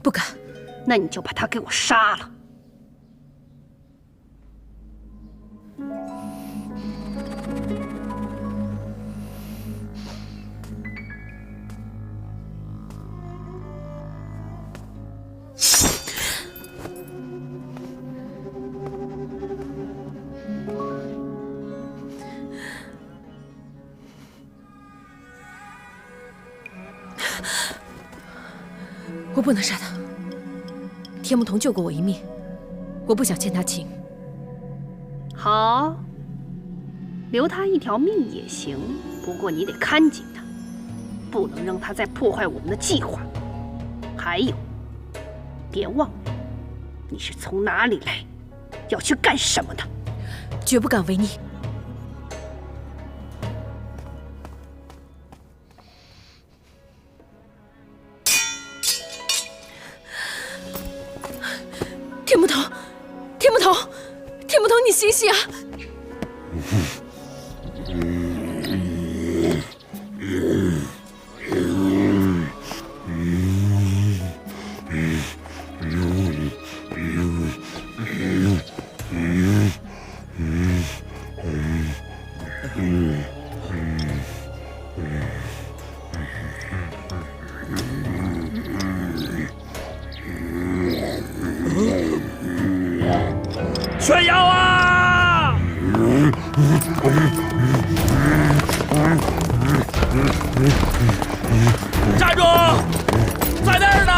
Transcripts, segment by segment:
不敢。那你就把他给我杀了。我不能杀他。天目童救过我一命，我不想欠他情。好，留他一条命也行，不过你得看紧他，不能让他再破坏我们的计划。还有，别忘了，你是从哪里来，要去干什么的。绝不敢违逆。天目童，天目童，天目童，你醒醒啊！炫耀啊！站住！在那儿呢！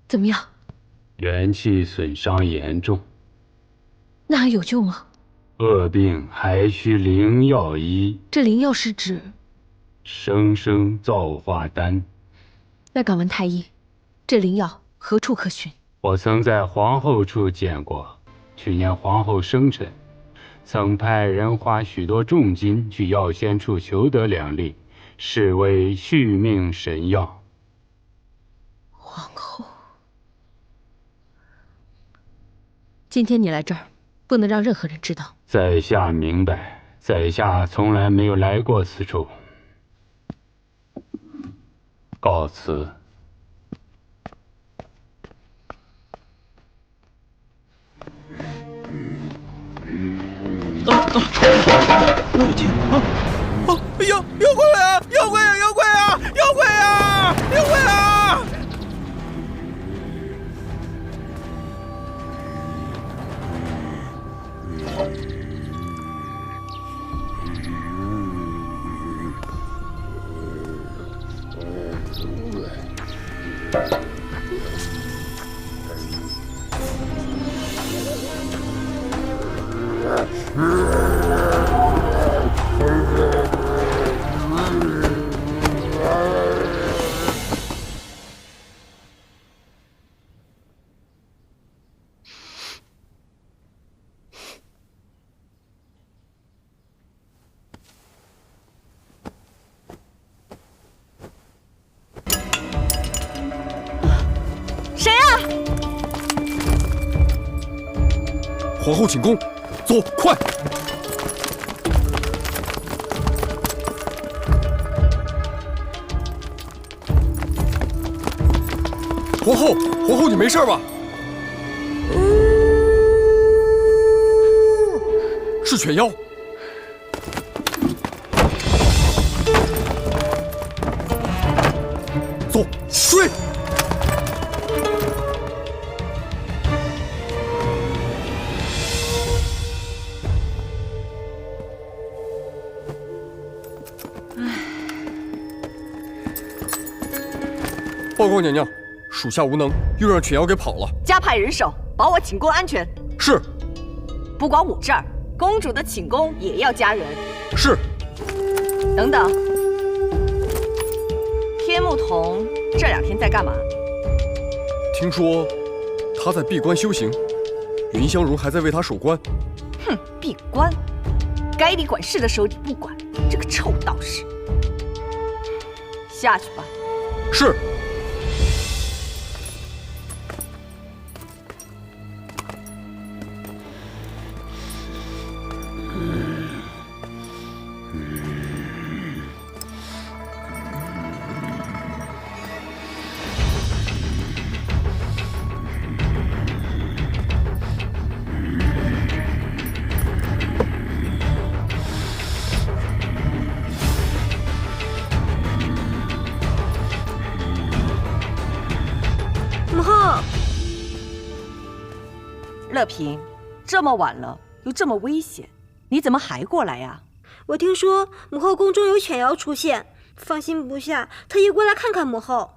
怎么样？元气损伤严重，那还有救吗？恶病还需灵药医。这灵药是指？生生造化丹。那敢问太医，这灵药何处可寻？我曾在皇后处见过，去年皇后生辰，曾派人花许多重金去药仙处求得2粒，视为续命神药。皇后，今天你来这儿，不能让任何人知道。在下明白，在下从来没有来过此处。告辞。妖怪来啊！妖怪啊！妖怪啊！妖怪啊！妖怪啊！谁啊？皇后请功，走，快！皇后，你没事吧？是犬妖。走，追！报告娘娘，属下无能，又让犬妖给跑了。加派人手，保我寝宫安全。是。不光我这儿，公主的寝宫也要加人。是。等等，天目童这2天在干嘛？听说他在闭关修行，云香容还在为他守关。哼，闭关，该你管事的时候你不管，这个臭道士。下去吧。是。母后，乐平，这么晚了，又这么危险，你怎么还过来呀？我听说母后宫中有犬妖出现，放心不下，特意过来看看母后。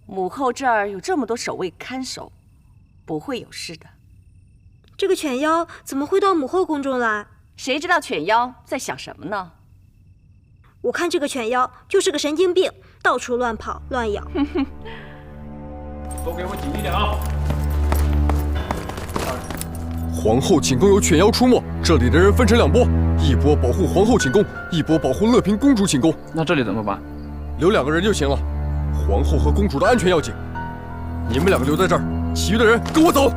母后这儿有这么多守卫看守，不会有事的。这个犬妖怎么会到母后宫中来？谁知道犬妖在想什么呢？我看这个犬妖就是个神经病，到处乱跑乱咬。都给我紧一点啊！皇后寝宫有犬妖出没，这里的人分成2波，一波保护皇后寝宫，一波保护乐平公主寝宫。那这里怎么办？留2个人就行了，皇后和公主的安全要紧。你们2个留在这儿，其余的人跟我走。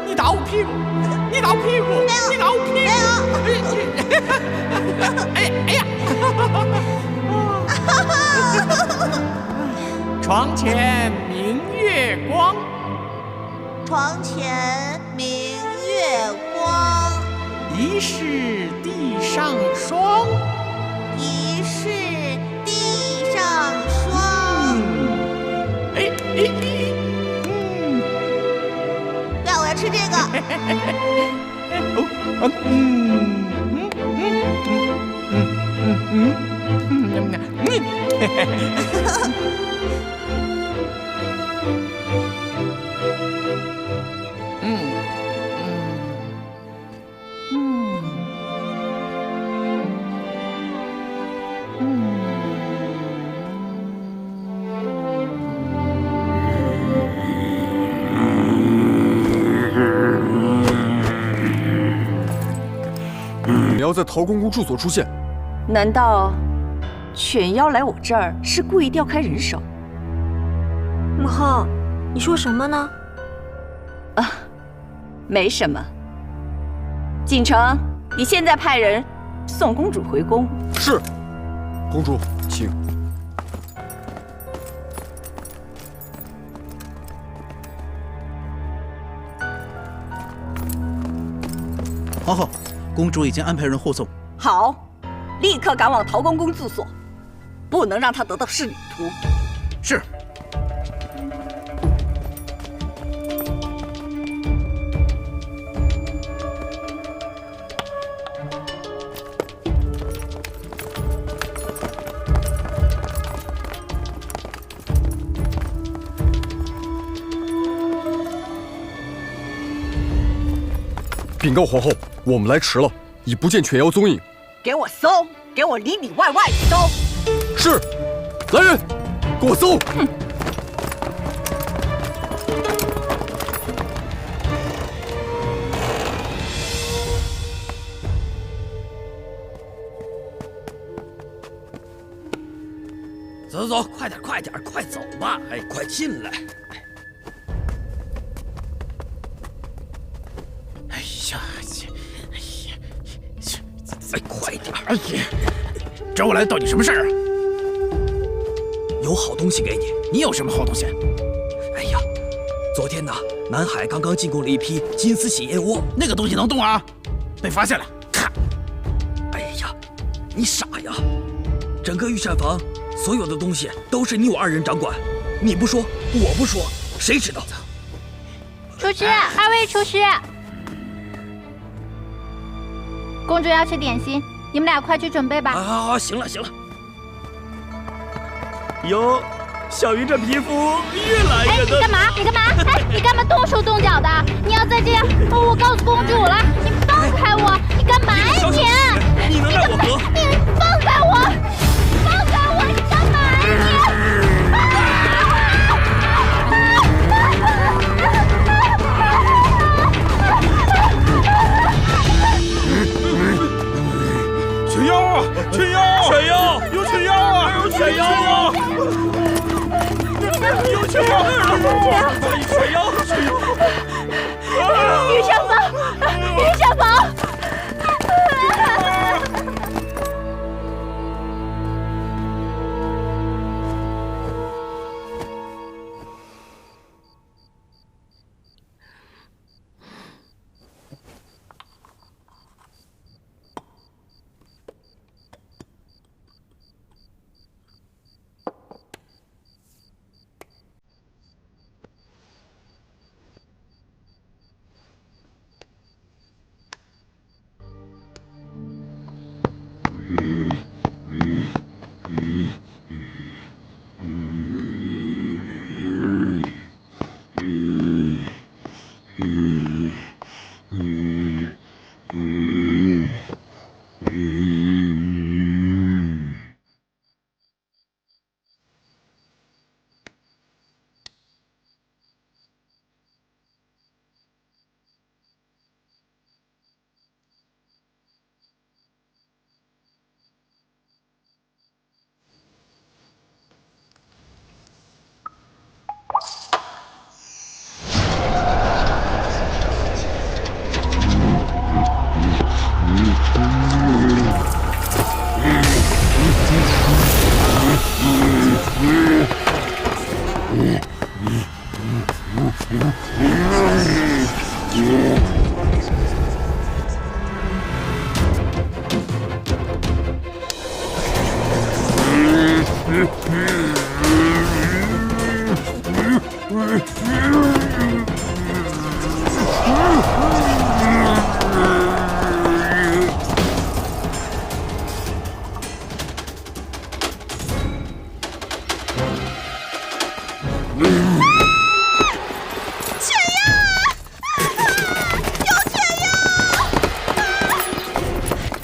你打我屁股！你打我屁股！你打我屁股！哎呀！床前明月光，床前明月光，疑是地上霜。疑是地上霜。对，我要吃这个。犬妖在陶公公住所出现，难道犬妖来我这儿是故意调开人手？母后，你说什么呢？啊，没什么。锦城，你现在派人送公主回宫。是。公主，请。皇后，公主已经安排人护送。好，立刻赶往陶公公住所，不能让他得到仕女图。是。禀告皇后，我们来迟了，已不见犬妖踪影。给我搜，给我里里外外搜。是。来人，给我搜。哼。走，快点，快点，快走吧！哎，快进来！哎呀，哎，快点！哎呀，找我来到底什么事儿啊？有好东西给你，你有什么好东西？哎呀，昨天呢，南海刚刚进贡了一批金丝喜燕窝，那个东西能动啊？被发现了，看！哎呀，你傻呀！整个御膳房所有的东西都是你我2人掌管，你不说，我不说，谁知道？厨师，2位厨师，公主要吃点心，你们俩快去准备吧。啊，行了行了。哟，小鱼这皮肤越来越嫩。你干嘛？你干嘛？哎，你干嘛动手动脚的？你要再这样，我告诉公主了！你放开我！你干嘛呀你？你能让我和？你放开我！放开我！你干嘛呀你？全妖啊！全妖！全妖！有全妖啊！全妖啊！有全妖！全妖！全妖！御膳房！御膳房！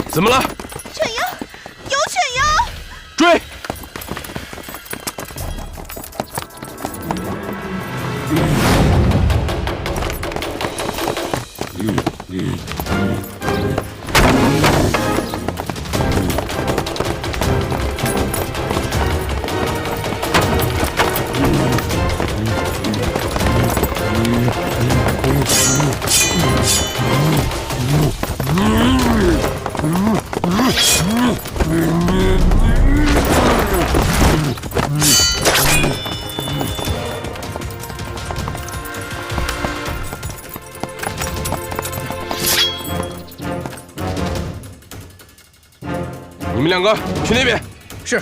怎么了？犬妖，有犬妖！追！你们2个去那边。是。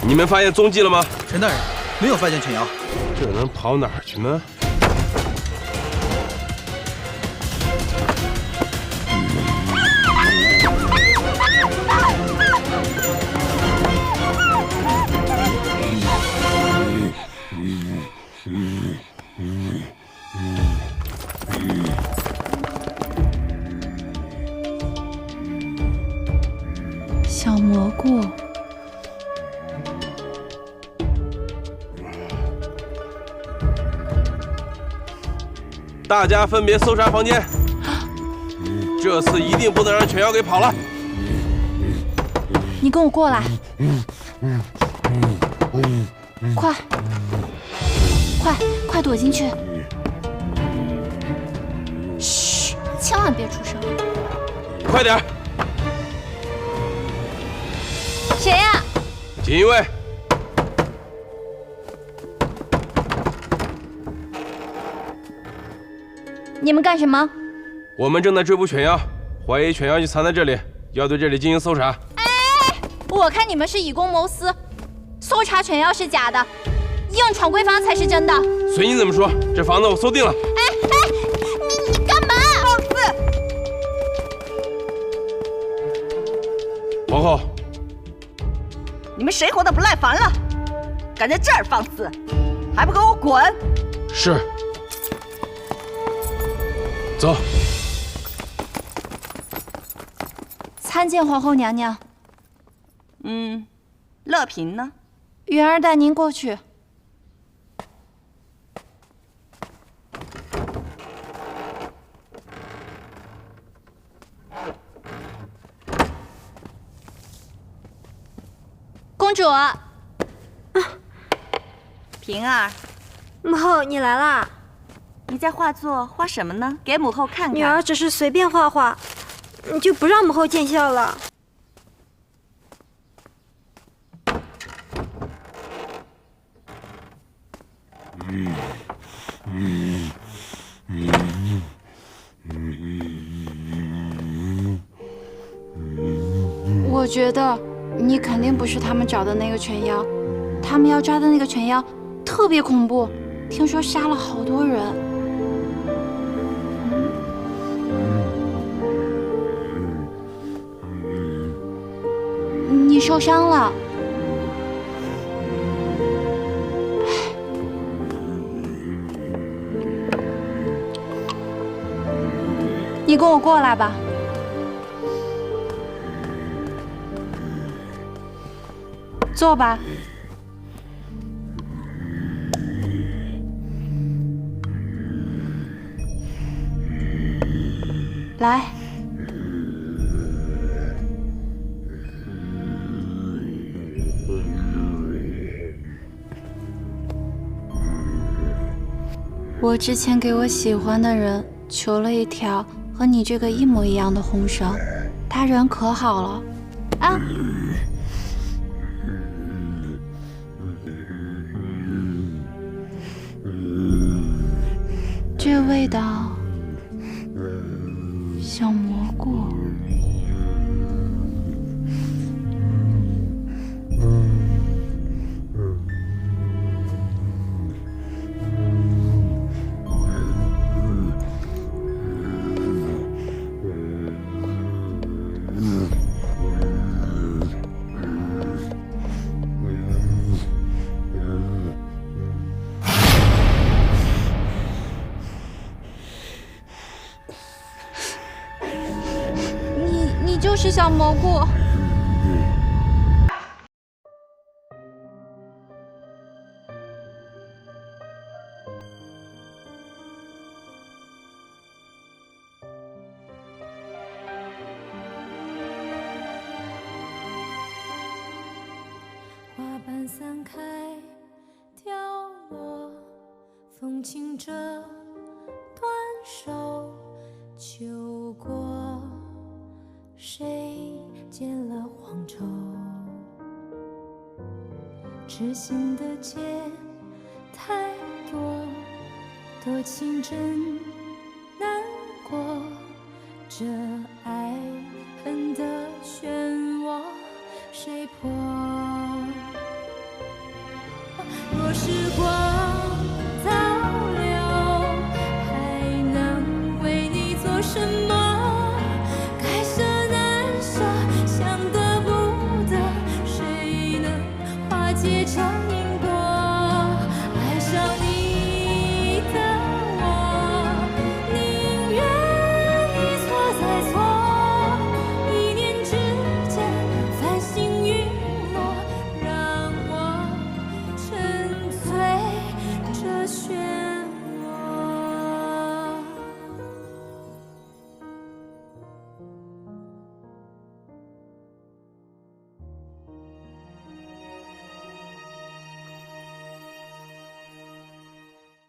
你们发现踪迹了吗？陈大人，没有发现犬妖。这能跑哪儿去呢？小蘑菇。大家分别搜查房间。这次一定不能让犬妖给跑了。你跟我过来，快躲进去！嘘，千万别出声。快点！谁呀？锦衣卫。你们干什么？我们正在追捕犬妖，怀疑犬妖就藏在这里，要对这里进行搜查。我看你们是以公谋私，搜查犬妖是假的，硬闯闺房才是真的。随你怎么说，这房子我搜定了。你干嘛？放肆！皇后，你们谁活得不耐烦了？敢在这儿放肆，还不给我滚！是。走。参见皇后娘娘。乐嫔呢？云儿带您过去。公主，嫔儿，母后你来啦。你在画作画什么呢？给母后看看。女儿只是随便画画，你就不让母后见笑了。我觉得你肯定不是他们找的那个犬妖，他们要抓的那个犬妖特别恐怖，听说杀了好多人。你受伤了。你跟我过来吧。坐吧。来。我之前给我喜欢的人求了一条和你这个一模一样的红绳，他人可好了啊。这味道像蘑菇。你就是小蘑菇。花瓣散开，掉落，风轻折断手，秋过，谁剪了黄绸？痴心的结太多，多情真难过，这爱恨的漩涡，谁破？